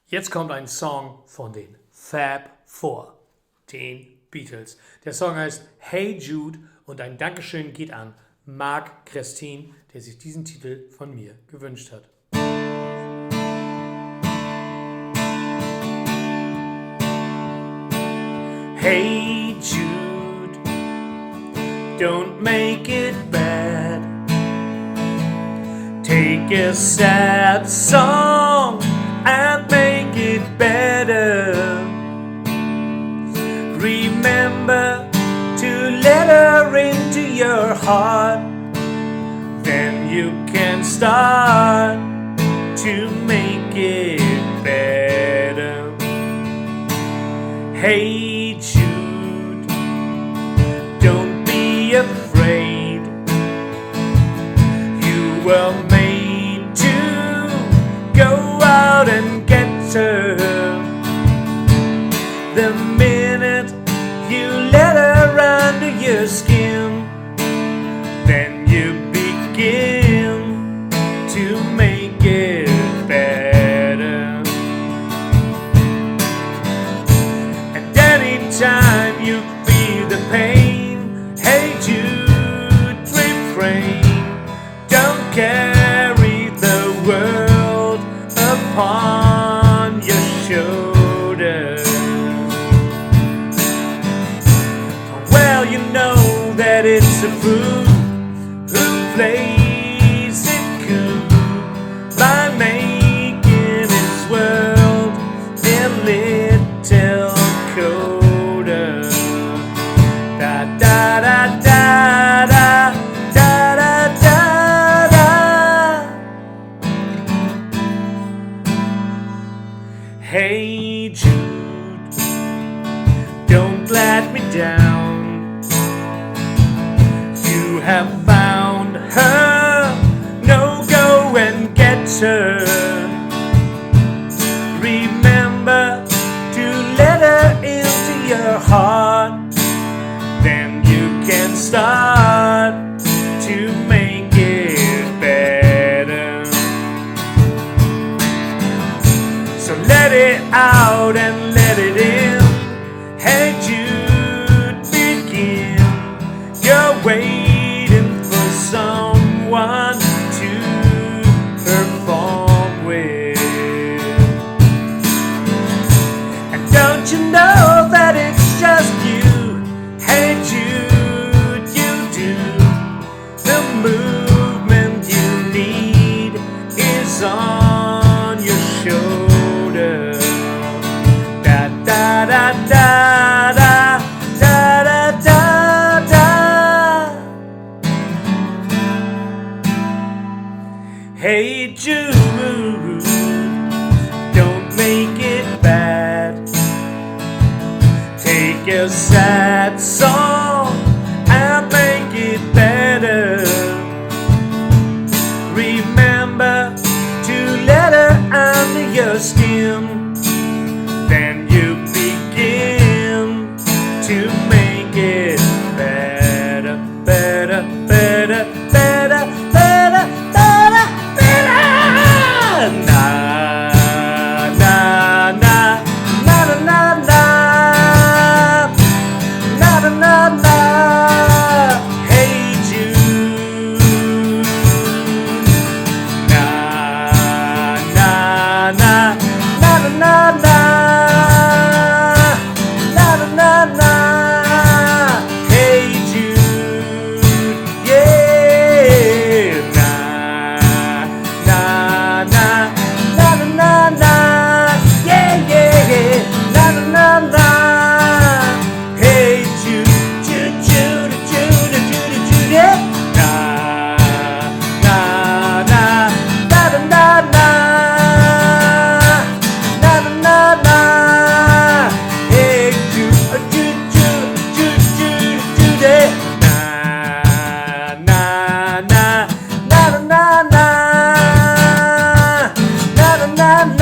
Jetzt kommt ein Song von den Fab Four, den Beatles. Der Song heißt Hey Jude und ein Dankeschön geht an Marc Chrestin, der sich diesen Titel von mir gewünscht hat. Hey Jude, don't make it bad. Take a sad song and make it better. Remember to let her into your heart. Then you can start to make it better. Hey Jude, don't be afraid. You were made to go out and get her. The minute you let her under your skin, then you begin to make it better. And anytime you feel the pain, hey Jude, refrain. Don't carry the world upon your shoulders. Well, you know that it's a fool who plays it cool by making his world a little colder. Da da da da da da da da da. Hey Jude, don't let me down. You have found her, no, go and get her. Remember to let her into your heart. Then you can start to make it better. So let it out and let it in. Hey Jude, begin. You're waiting for someone to perform with. And don't you know that it's just you? Hey Jude, you do. The movement you need is on your shoulder. Da da da da da da da da da. Hey Jude, don't make it bad. Take a sad song and make it better. Remember to let her under your skin. Then you begin to make it better, better, better, better, better, better, better. Na na na na na na na na na. Hey Jude. Na na na na na na. Na na, hey Jude, yeah. Na na na na na, yeah yeah. Na na, hey Jude, Jude Jude Jude Jude Jude, yeah. Na na na na na na na. Hey Jude, Jude Jude Jude Jude Jude. Na na na na na na na na na na.